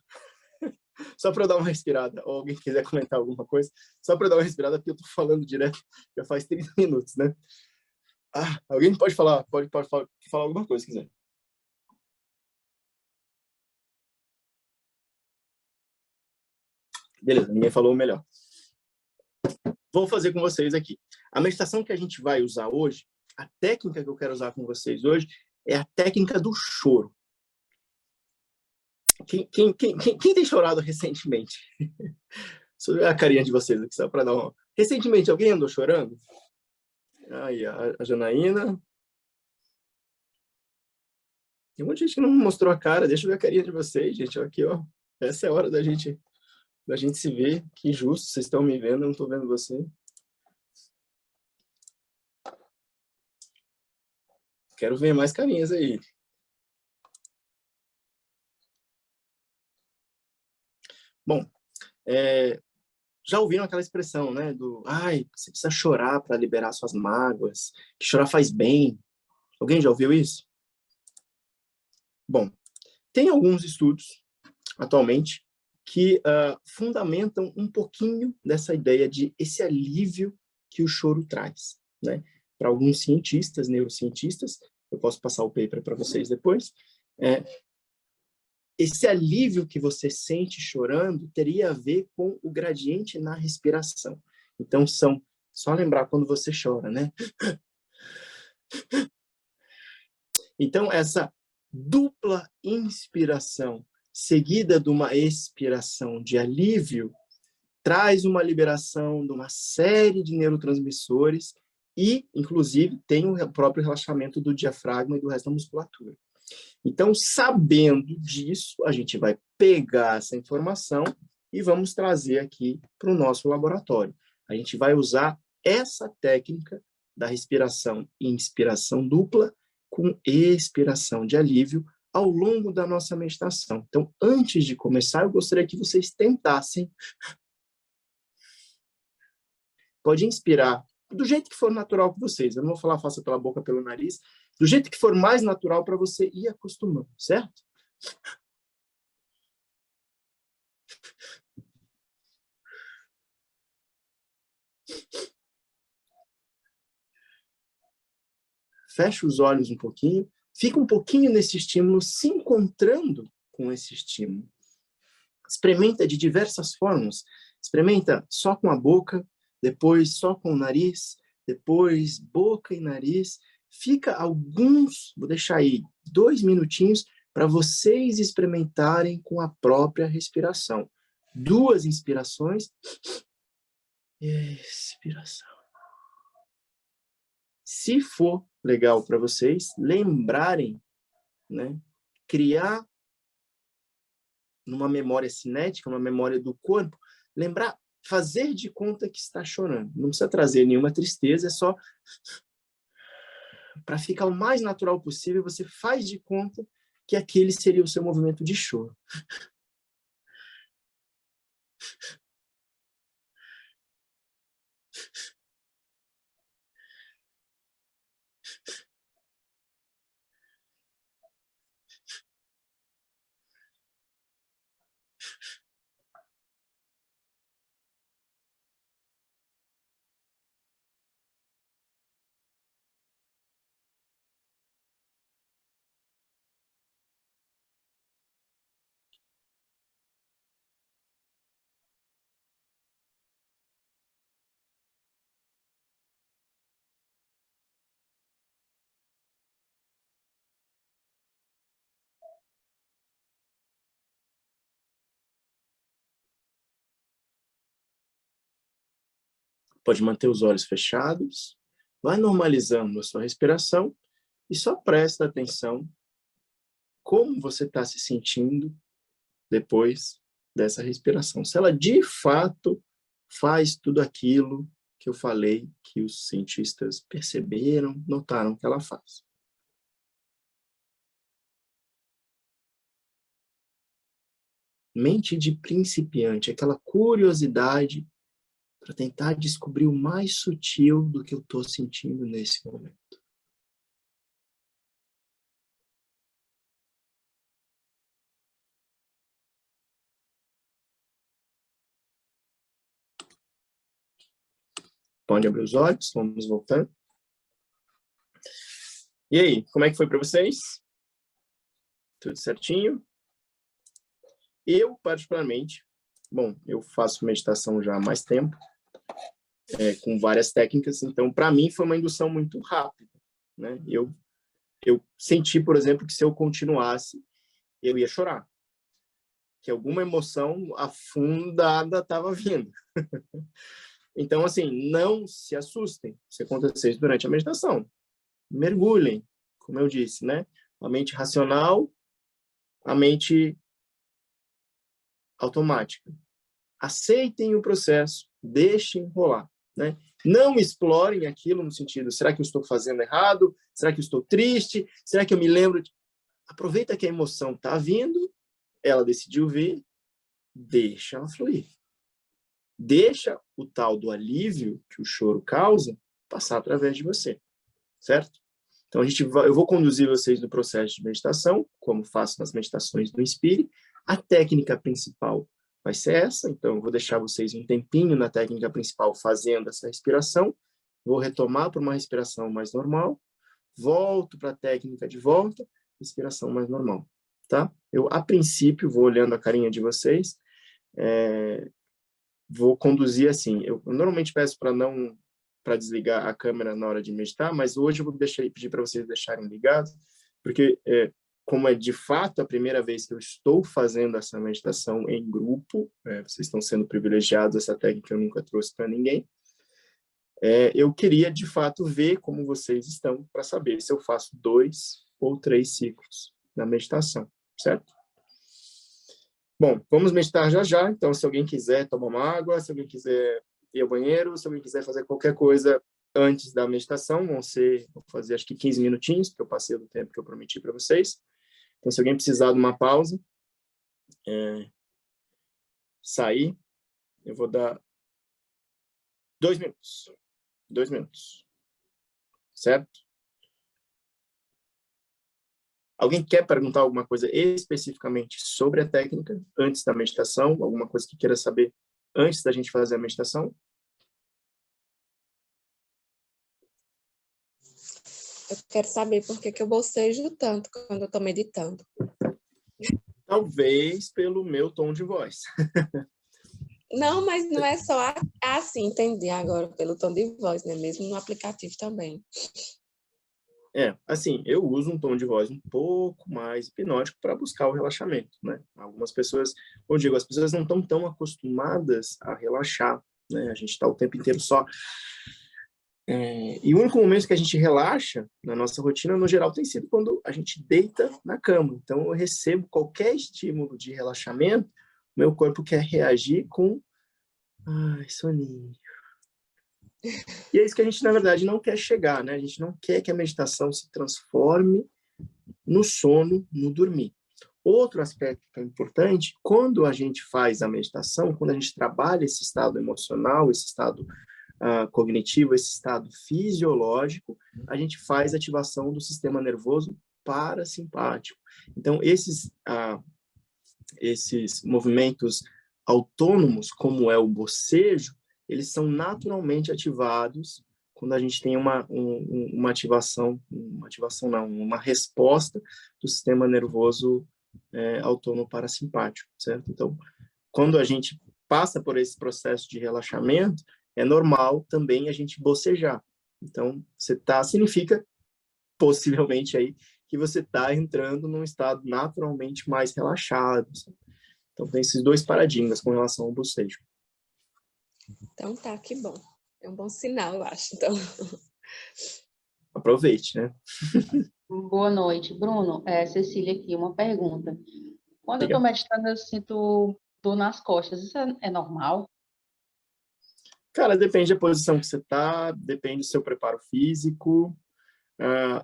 Speaker 1: Só para eu dar uma respirada, ou alguém quiser comentar alguma coisa, só para eu dar uma respirada, porque eu estou falando direto, já faz 30 minutos, né? Alguém pode falar alguma coisa, se quiser. Beleza, ninguém falou o melhor. Vou fazer com vocês aqui. A meditação que a gente vai usar hoje A técnica que eu quero usar com vocês hoje é a técnica do choro. Quem tem chorado recentemente? Deixa eu ver a carinha de vocês aqui, só para dar uma... Recentemente, alguém andou chorando? Aí, a Janaína. Tem um monte de gente que não mostrou a cara. Deixa eu ver a carinha de vocês, gente. Aqui, ó. Essa é a hora da gente se ver. Que injusto. Vocês estão me vendo, eu não estou vendo você. Quero ver mais carinhas aí. Bom, já ouviram aquela expressão, né? Ai, você precisa chorar para liberar suas mágoas. Que chorar faz bem. Alguém já ouviu isso? Bom, tem alguns estudos, atualmente, que fundamentam um pouquinho dessa ideia de esse alívio que o choro traz, né? Para alguns cientistas, neurocientistas, eu posso passar o paper para vocês depois, esse alívio que você sente chorando teria a ver com o gradiente na respiração. Então, só lembrar quando você chora, né? Então, essa dupla inspiração seguida de uma expiração de alívio traz uma liberação de uma série de neurotransmissores e, inclusive, tem o próprio relaxamento do diafragma e do resto da musculatura. Então, sabendo disso, a gente vai pegar essa informação e vamos trazer aqui para o nosso laboratório. A gente vai usar essa técnica da respiração e inspiração dupla com expiração de alívio ao longo da nossa meditação. Então, antes de começar, eu gostaria que vocês tentassem. Pode inspirar do jeito que for natural com vocês. Eu não vou falar faça pela boca, pelo nariz. Do jeito que for mais natural para você ir acostumando, certo? Fecha os olhos um pouquinho. Fica um pouquinho nesse estímulo, se encontrando com esse estímulo. Experimenta de diversas formas. Experimenta só com a boca, depois só com o nariz, depois boca e nariz. Fica vou deixar aí 2 minutinhos para vocês experimentarem com a própria respiração. 2 inspirações. Expiração. Se for legal para vocês, lembrarem, né? Criar numa memória cinética, uma memória do corpo, lembrar, fazer de conta que está chorando. Não precisa trazer nenhuma tristeza, é só para ficar o mais natural possível, você faz de conta que aquele seria o seu movimento de choro. Pode manter os olhos fechados, vai normalizando a sua respiração e só presta atenção como você está se sentindo depois dessa respiração. Se ela de fato faz tudo aquilo que eu falei que os cientistas perceberam, notaram que ela faz. Mente de principiante, aquela curiosidade para tentar descobrir o mais sutil do que eu estou sentindo nesse momento. Pode abrir os olhos, vamos voltando. E aí, como é que foi para vocês? Tudo certinho? Eu, particularmente, bom, eu faço meditação já há mais tempo, com várias técnicas, então, para mim, foi uma indução muito rápida. né? Eu senti, por exemplo, que se eu continuasse, eu ia chorar, que alguma emoção afundada estava vindo. Então, assim, não se assustem se acontecer isso durante a meditação. Mergulhem, como eu disse, né? A mente racional, a mente automática. Aceitem o processo, deixem rolar, né? Não explorem aquilo no sentido, será que eu estou fazendo errado? Será que eu estou triste? Será que eu me lembro de... Aproveita que a emoção está vindo, ela decidiu vir, deixa ela fluir. Deixa o tal do alívio que o choro causa passar através de você, certo? Então, eu vou conduzir vocês no processo de meditação, como faço nas meditações do Inspire. A técnica principal vai ser essa, então eu vou deixar vocês um tempinho na técnica principal fazendo essa respiração, vou retomar para uma respiração mais normal, volto para a técnica de volta, respiração mais normal, tá? Eu, a princípio, vou olhando a carinha de vocês, vou conduzir assim, eu normalmente peço para desligar a câmera na hora de meditar, mas hoje eu vou pedir para vocês deixarem ligados, porque como é de fato a primeira vez que eu estou fazendo essa meditação em grupo, vocês estão sendo privilegiados, essa técnica eu nunca trouxe para ninguém, eu queria de fato ver como vocês estão para saber se eu faço 2 ou 3 ciclos na meditação, certo? Bom, vamos meditar já já, então se alguém quiser tomar uma água, se alguém quiser ir ao banheiro, se alguém quiser fazer qualquer coisa antes da meditação, vou fazer acho que 15 minutinhos, porque eu passei do tempo que eu prometi para vocês. Então, se alguém precisar de uma pausa, sair, eu vou dar 2 minutos. 2 minutos. Certo? Alguém quer perguntar alguma coisa especificamente sobre a técnica antes da meditação? Alguma coisa que queira saber antes da gente fazer a meditação?
Speaker 2: Eu quero saber por que eu bocejo tanto quando eu estou meditando.
Speaker 1: Talvez pelo meu tom de voz.
Speaker 2: Não, mas não é só assim, entendi agora, pelo tom de voz, né? Mesmo no aplicativo também.
Speaker 1: Assim, eu uso um tom de voz um pouco mais hipnótico para buscar o relaxamento, né? Algumas pessoas, como eu digo, as pessoas não estão tão acostumadas a relaxar, né? A gente está o tempo inteiro só... E o único momento que a gente relaxa na nossa rotina, no geral, tem sido quando a gente deita na cama. Então, eu recebo qualquer estímulo de relaxamento, meu corpo quer reagir com... Ai, soninho. E é isso que a gente, na verdade, não quer chegar, né? A gente não quer que a meditação se transforme no sono, no dormir. Outro aspecto que é importante, quando a gente faz a meditação, quando a gente trabalha esse estado emocional, esse estado cognitivo, esse estado fisiológico, a gente faz ativação do sistema nervoso parasimpático. Então, esses movimentos autônomos, como é o bocejo, eles são naturalmente ativados quando a gente tem uma resposta do sistema nervoso autônomo parasimpático, certo? Então, quando a gente passa por esse processo de relaxamento, é normal também a gente bocejar. Então, significa, possivelmente, aí, que você está entrando num estado naturalmente mais relaxado. Sabe? Então, tem esses 2 paradigmas com relação ao bocejo.
Speaker 2: Então tá, que bom. É um bom sinal, eu acho. Então...
Speaker 1: Aproveite, né?
Speaker 3: Boa noite. Bruno, Cecília aqui, uma pergunta. Quando eu estou meditando, eu sinto dor nas costas. Isso é normal?
Speaker 1: Cara, depende da posição que você está, depende do seu preparo físico.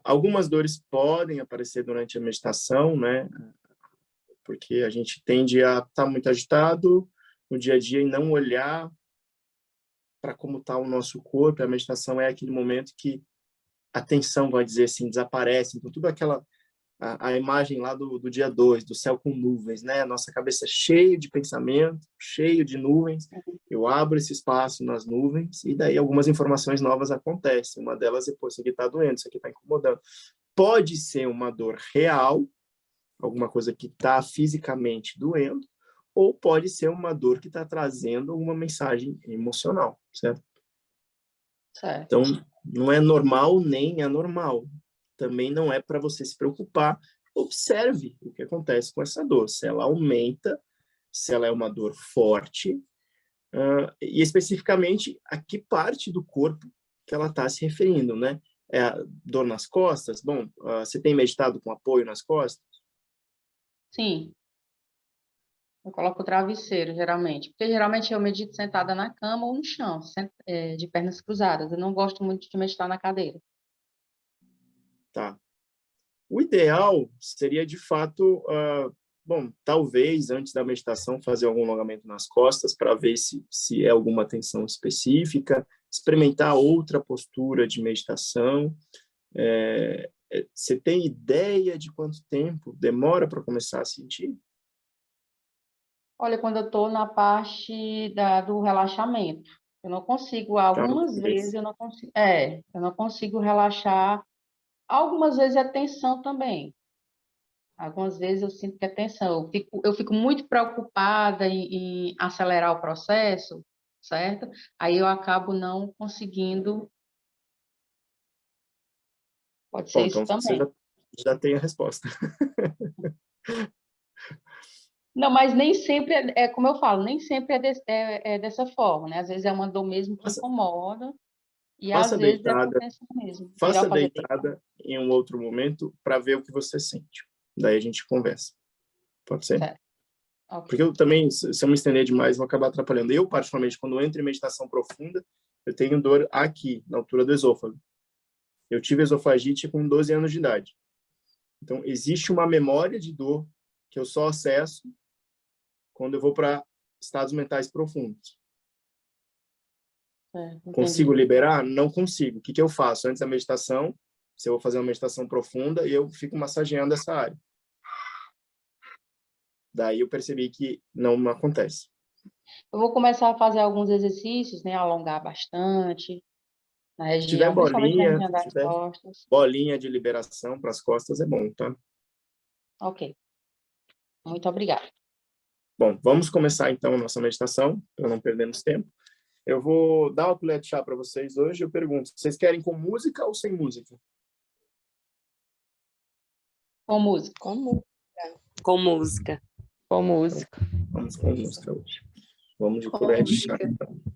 Speaker 1: Algumas dores podem aparecer durante a meditação, né? Porque a gente tende a estar muito agitado no dia a dia e não olhar para como está o nosso corpo. A meditação é aquele momento que a tensão, vai dizer assim, desaparece. Então, tudo a imagem lá do dia 2, do céu com nuvens, né? A nossa cabeça cheia de pensamento, cheio de nuvens. Eu abro esse espaço nas nuvens e daí algumas informações novas acontecem. Uma delas é, pô, isso aqui está doendo, isso aqui está incomodando. Pode ser uma dor real, alguma coisa que está fisicamente doendo, ou pode ser uma dor que está trazendo uma mensagem emocional, certo?
Speaker 3: Certo.
Speaker 1: Então, Não é normal nem anormal. Também não é para você se preocupar. Observe o que acontece com essa dor. Se ela aumenta, se ela é uma dor forte, e especificamente a que parte do corpo que ela está se referindo, né? É a dor nas costas? Bom, você tem meditado com apoio nas costas?
Speaker 3: Sim, eu coloco o travesseiro, geralmente. Porque geralmente eu medito sentada na cama ou no chão, de pernas cruzadas. Eu não gosto muito de meditar na cadeira.
Speaker 1: Tá. O ideal seria, de fato, bom, talvez antes da meditação fazer algum alongamento nas costas para ver se é alguma tensão específica, experimentar outra postura de meditação. Você tem ideia de quanto tempo demora para começar a sentir?
Speaker 3: Olha, quando eu estou na parte do relaxamento, eu não consigo,
Speaker 1: Tá,
Speaker 3: algumas vezes eu não consigo relaxar. Algumas vezes é tensão também. Algumas vezes eu sinto que é tensão. Eu fico muito preocupada em acelerar o processo, certo? Aí eu acabo não conseguindo. Pode ser
Speaker 1: Bom,
Speaker 3: isso
Speaker 1: então você
Speaker 3: também.
Speaker 1: já tem a resposta.
Speaker 3: Não, mas nem sempre é como eu falo, nem sempre é dessa forma, né? Às vezes é uma dor mesmo que
Speaker 1: Faça,
Speaker 3: incomoda, e às
Speaker 1: faça
Speaker 3: vezes é por
Speaker 1: deitada,
Speaker 3: tensão mesmo. Melhor
Speaker 1: faça
Speaker 3: fazer deitar.
Speaker 1: deitada em um outro momento para ver o que você sente. Daí a gente conversa. Pode ser?
Speaker 3: Certo. Ok.
Speaker 1: Porque eu também, se eu me estender demais, vou acabar atrapalhando. Eu, particularmente, quando eu entro em meditação profunda, eu tenho dor aqui, na altura do esôfago. Eu tive esofagite com 12 anos de idade. Então, existe uma memória de dor que eu só acesso quando eu vou para estados mentais profundos. Consigo
Speaker 3: Entendi.
Speaker 1: liberar? Não consigo. O que eu faço? Antes da meditação, se eu vou fazer uma meditação profunda, eu fico massageando essa área. Daí eu percebi que não acontece.
Speaker 3: Eu vou começar a fazer alguns exercícios, né? Alongar bastante na
Speaker 1: Se tiver
Speaker 3: região, principalmente na região
Speaker 1: se
Speaker 3: das
Speaker 1: tiver
Speaker 3: costas.
Speaker 1: bolinha de liberação para as costas, é bom, tá?
Speaker 3: Ok. Muito obrigada.
Speaker 1: Bom, vamos começar então a nossa meditação, para não perdermos tempo. Eu vou dar uma colher de chá para vocês hoje. Eu pergunto, vocês querem com música ou sem música?
Speaker 3: Com música.
Speaker 2: Como?
Speaker 4: Com música.
Speaker 3: Com música.
Speaker 1: Vamos com música hoje. Vamos de
Speaker 2: Com
Speaker 1: colher de chá,
Speaker 2: música.
Speaker 1: então.